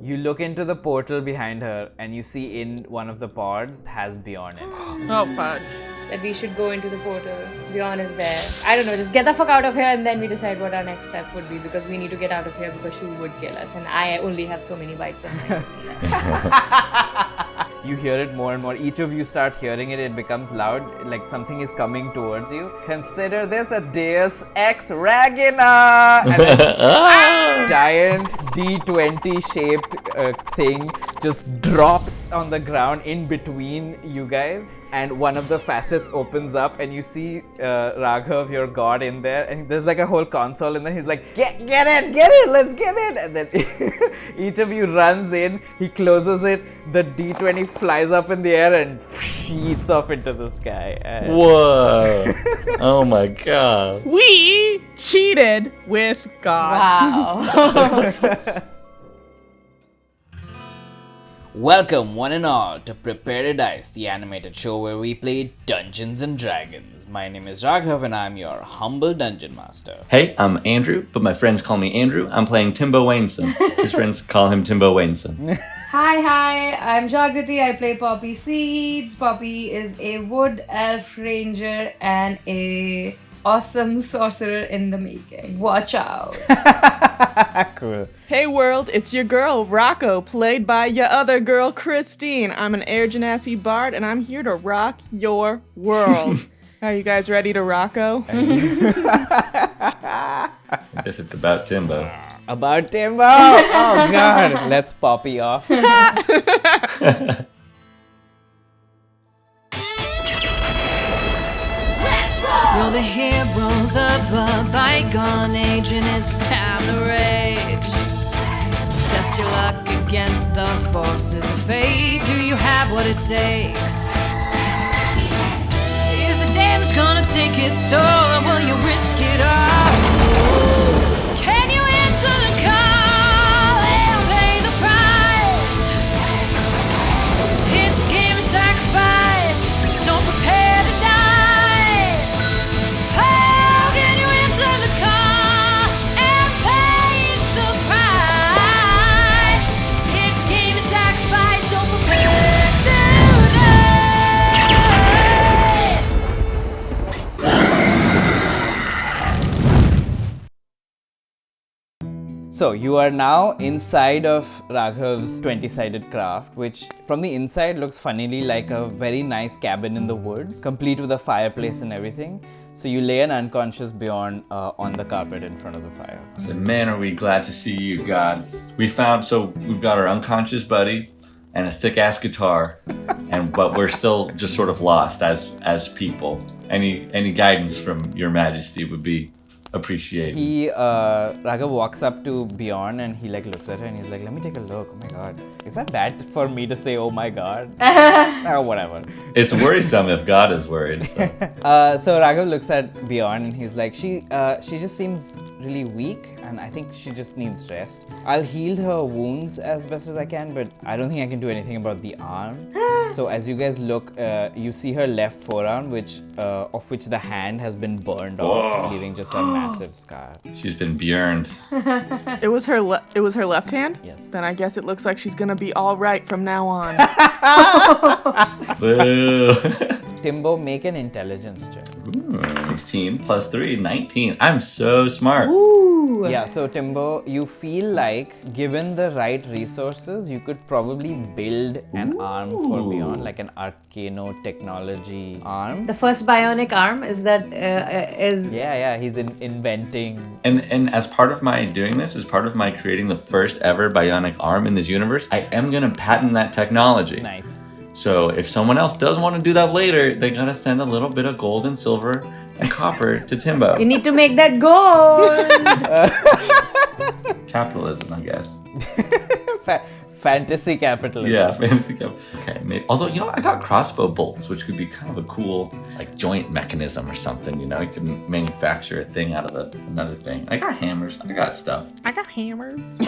You look into the portal behind her and you see in one of the pods has Bjorn in it. Oh, fudge. That we should go into the portal. Bjorn is there. I don't know, just get the fuck out of here and then we decide what our next step would be because we need to get out of here because she would kill us and I only have so many bites of my You hear it more and more. Each of you start hearing it. It becomes loud, like something is coming towards you. Consider this a Deus Ex Machina! And a giant D20 shaped thing just drops on the ground in between you guys. And one of the facets opens up and you see Raghav, your god, in there. And there's like a whole console in there. He's like, get it, let's get it. And then each of you runs in. He closes it. The D20 flies up in the air and eats off into the sky. And Whoa. Oh my god. We cheated with God. Wow. Welcome, one and all, to Prepare to Dice, the animated show where we play Dungeons and Dragons. My name is Raghav and I'm your humble dungeon master. Hey, I'm Andrew, but my friends call me Andrew. I'm playing Timbo Wainson. His friends call him Timbo Wainson. Hi, I'm Jagriti. I play Poppy Seeds. Poppy is a wood elf ranger and a awesome sorcerer in the making. Watch out. Cool. Hey world, it's your girl, Rocco, played by your other girl, Christine. I'm an Air Genasi bard and I'm here to rock your world. Are you guys ready to Rocco? I guess it's about Timbo. About Timbo! Oh god, let's Poppy off. You're the heroes of a bygone age and it's time to rage. Test your luck against the forces of fate. Do you have what it takes? Is the damage gonna take its toll or will you risk it all? Can you answer the call and pay the price? It's a game of sacrifice, so prepare to die. So you are now inside of Raghav's 20-sided craft, which from the inside looks funnily like a very nice cabin in the woods, complete with a fireplace and everything. So you lay an unconscious Bjorn on the carpet in front of the fire. So, man, are we glad to see you, God. We've got our unconscious buddy and a sick-ass guitar, but we're still just sort of lost as people. Any guidance from your majesty would be appreciated. Raghav walks up to Bjorn and he like looks at her and he's like, let me take a look. Oh my god. Is that bad for me to say, oh my god? Oh, whatever. It's worrisome if God is worried. So. So Raghav looks at Bjorn and he's like, she just seems really weak and I think she just needs rest. I'll heal her wounds as best as I can, but I don't think I can do anything about the arm. So as you guys look, you see her left forearm, of which the hand has been burned off, leaving just a massive scar. She's been burned. It was her left hand? Yes. Then I guess it looks like she's gonna be all right from now on. Boo. Timbo, make an intelligence check. 16 plus 3, 19. I'm so smart. Ooh. Yeah, so Timbo, you feel like given the right resources, you could probably build an arm for Bjorn, like an arcano technology arm. The first bionic arm is Yeah, he's inventing. And as part of my doing this, as part of my creating the first ever bionic arm in this universe, I am gonna patent that technology. Nice. So if someone else does want to do that later, they gotta send a little bit of gold and silver and copper to Timbo. You need to make that gold. Capitalism, I guess. Fantasy capitalism. Yeah, fantasy capital. Okay, maybe. Although, I got crossbow bolts, which could be kind of a cool, like, joint mechanism or something, You can manufacture a thing out of another thing. I got hammers. I got stuff. I got hammers.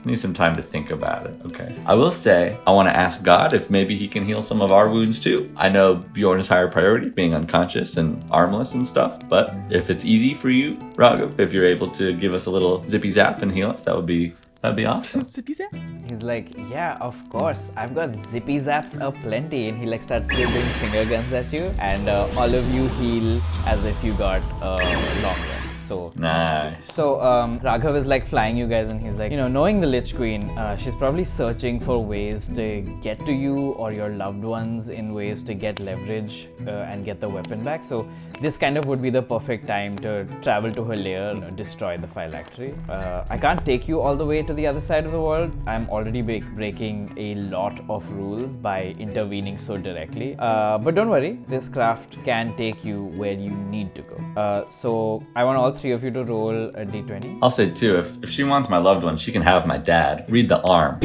Need some time to think about it. Okay. I will say, I want to ask God if maybe he can heal some of our wounds too. I know Bjorn's higher priority, being unconscious and armless and stuff, but if it's easy for you, Raghav, if you're able to give us a little zippy zap and heal us, that would be That'd be awesome. Zippy zap. He's like, yeah, of course. I've got zippy zaps aplenty. And he like starts doing finger guns at you. And all of you heal as if you got a long rest. So Nice. So Raghav is like flying you guys, and he's like, knowing the Lich Queen, she's probably searching for ways to get to you or your loved ones in ways to get leverage and get the weapon back. So this kind of would be the perfect time to travel to her lair, destroy the phylactery. I can't take you all the way to the other side of the world. I'm already breaking a lot of rules by intervening so directly. But don't worry, this craft can take you where you need to go. So I want all three of you to roll a d20. I'll say too, if she wants my loved one, she can have my dad. Read the arm.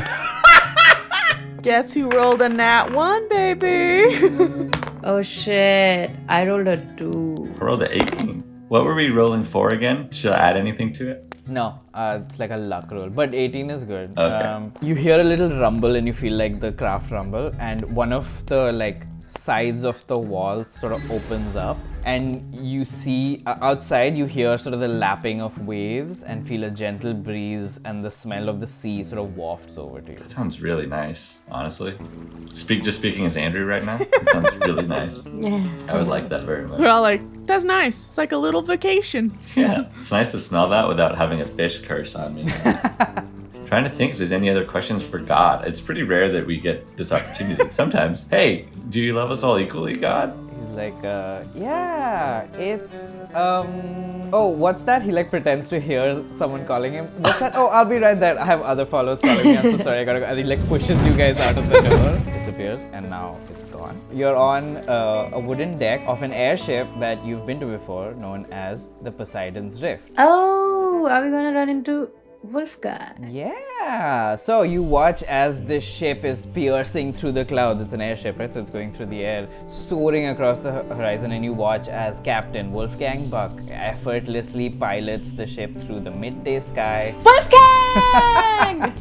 Guess who rolled a nat 1, baby? Oh shit, I rolled a 2. I rolled an 18. What were we rolling for again? Should I add anything to it? No, it's like a luck roll, but 18 is good. Okay. You hear a little rumble and you feel like the craft rumble, and one of the like sides of the wall sort of opens up, and you see outside, you hear sort of the lapping of waves and feel a gentle breeze, and the smell of the sea sort of wafts over to you. That sounds really nice, honestly. Just speaking as Andrew right now, it sounds really nice. I would like that very much. We're all like, that's nice. It's like a little vacation. Yeah, it's nice to smell that without having a fish curse on me. Trying to think if there's any other questions for God. It's pretty rare that we get this opportunity. Sometimes, hey, do you love us all equally, God? He's like, yeah, it's, oh, what's that? He like pretends to hear someone calling him. What's that? Oh, I'll be right there. I have other followers calling me. I'm so sorry, I gotta go. And he like pushes you guys out of the door, disappears, and now it's gone. You're on a wooden deck of an airship that you've been to before, known as the Poseidon's Rift. Oh, are we gonna run into Wolfgang? Yeah. So you watch as this ship is piercing through the clouds. It's an airship, right? So it's going through the air, soaring across the horizon, and you watch as Captain Wolfgang Buck effortlessly pilots the ship through the midday sky. Wolfgang!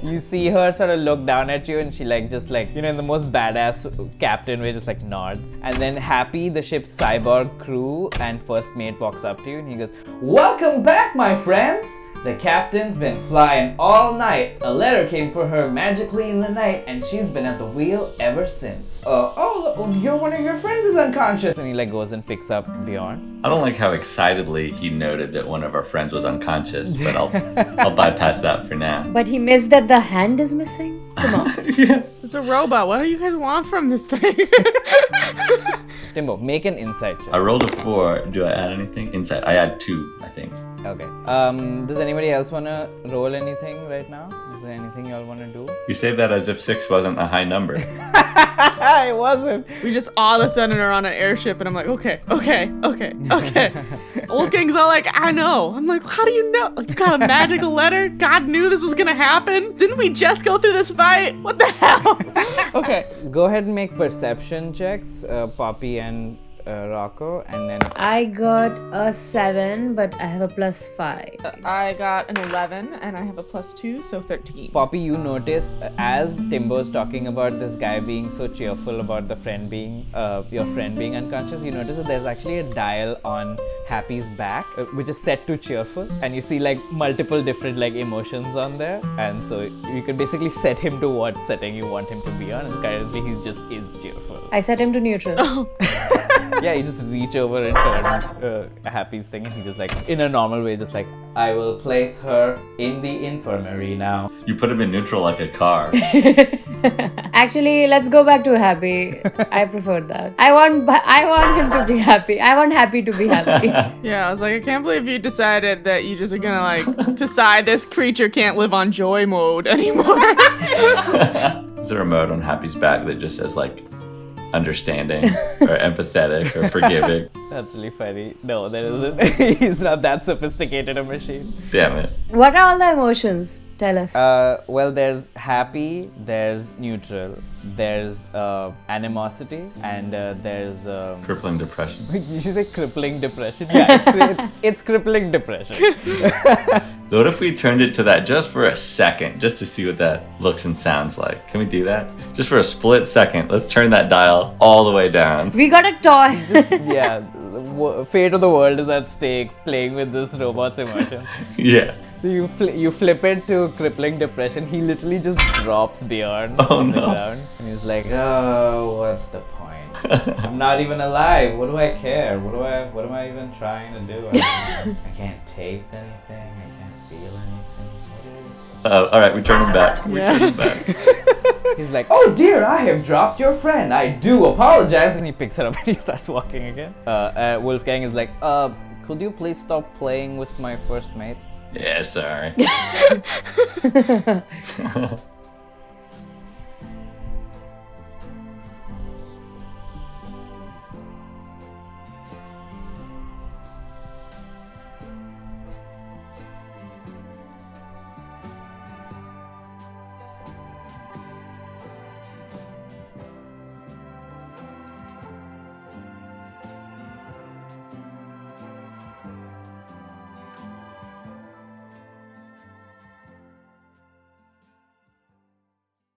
You see her sort of look down at you, and she like just like, in the most badass captain way, just like nods. And then Happy, the ship's cyborg crew and first mate, walks up to you and he goes, "Welcome back, my friends! The captain's been flying all night. A letter came for her magically in the night, and she's been at the wheel ever since. You're one of your friends is unconscious." And he like goes and picks up Bjorn. I don't like how excitedly he noted that one of our friends was unconscious, but I'll bypass that for now. But he missed that the hand is missing? Come on. Yeah. It's a robot. What do you guys want from this thing? Timbo, make an insight check. I rolled a 4. Do I add anything? Insight. I add 2, I think. Okay. Does anybody else wanna roll anything right now? Is there anything y'all wanna do? You say that as if 6 wasn't a high number. It wasn't. We just all of a sudden are on an airship, and I'm like, okay. Old King's all like, I know. I'm like, how do you know? You got a magical letter? God knew this was gonna happen? Didn't we just go through this fight? What the hell? Okay. Go ahead and make perception checks, Poppy and Rocco, and then I got a 7, but I have a +5. I got an 11, and I have a +2, so 13. Poppy, you notice as Timbo's talking about this guy being so cheerful about the friend being, your friend being unconscious, you notice that there's actually a dial on Happy's back, which is set to cheerful, and you see like multiple different like emotions on there, and so you can basically set him to what setting you want him to be on, and currently he just is cheerful. I set him to neutral. Yeah, you just reach over and turn Happy's thing, and he just like, in a normal way, just like, "I will place her in the infirmary now." You put him in neutral like a car. Actually, let's go back to Happy. I prefer that. I want him to be happy. I want Happy to be happy. Yeah, I was like, I can't believe you decided that you just are gonna like decide this creature can't live on joy mode anymore. Is there a mode on Happy's back that just says like understanding or empathetic or forgiving? That's really funny. No, there isn't. He's not that sophisticated a machine. Damn it. What are all the emotions? Tell us. Well, there's happy, there's neutral, there's animosity, and there's Crippling depression. you should say crippling depression. Yeah, it's crippling depression. What if we turned it to that just for a second, just to see what that looks and sounds like? Can we do that? Just for a split second. Let's turn that dial all the way down. We got a toy. Just fate of the world is at stake, playing with this robot's emotions. Yeah. So you flip it to crippling depression. He literally just drops Bjorn on the ground, and he's like, "Oh, what's the point? I'm not even alive. What do I care? What am I even trying to do? I can't taste anything. I can't feel anything. What is?" All right, we turn him back. He's like, "Oh dear, I have dropped your friend. I do apologize." And he picks her up and he starts walking again. Wolfgang is like, "Could you please stop playing with my first mate?" Yeah, sorry.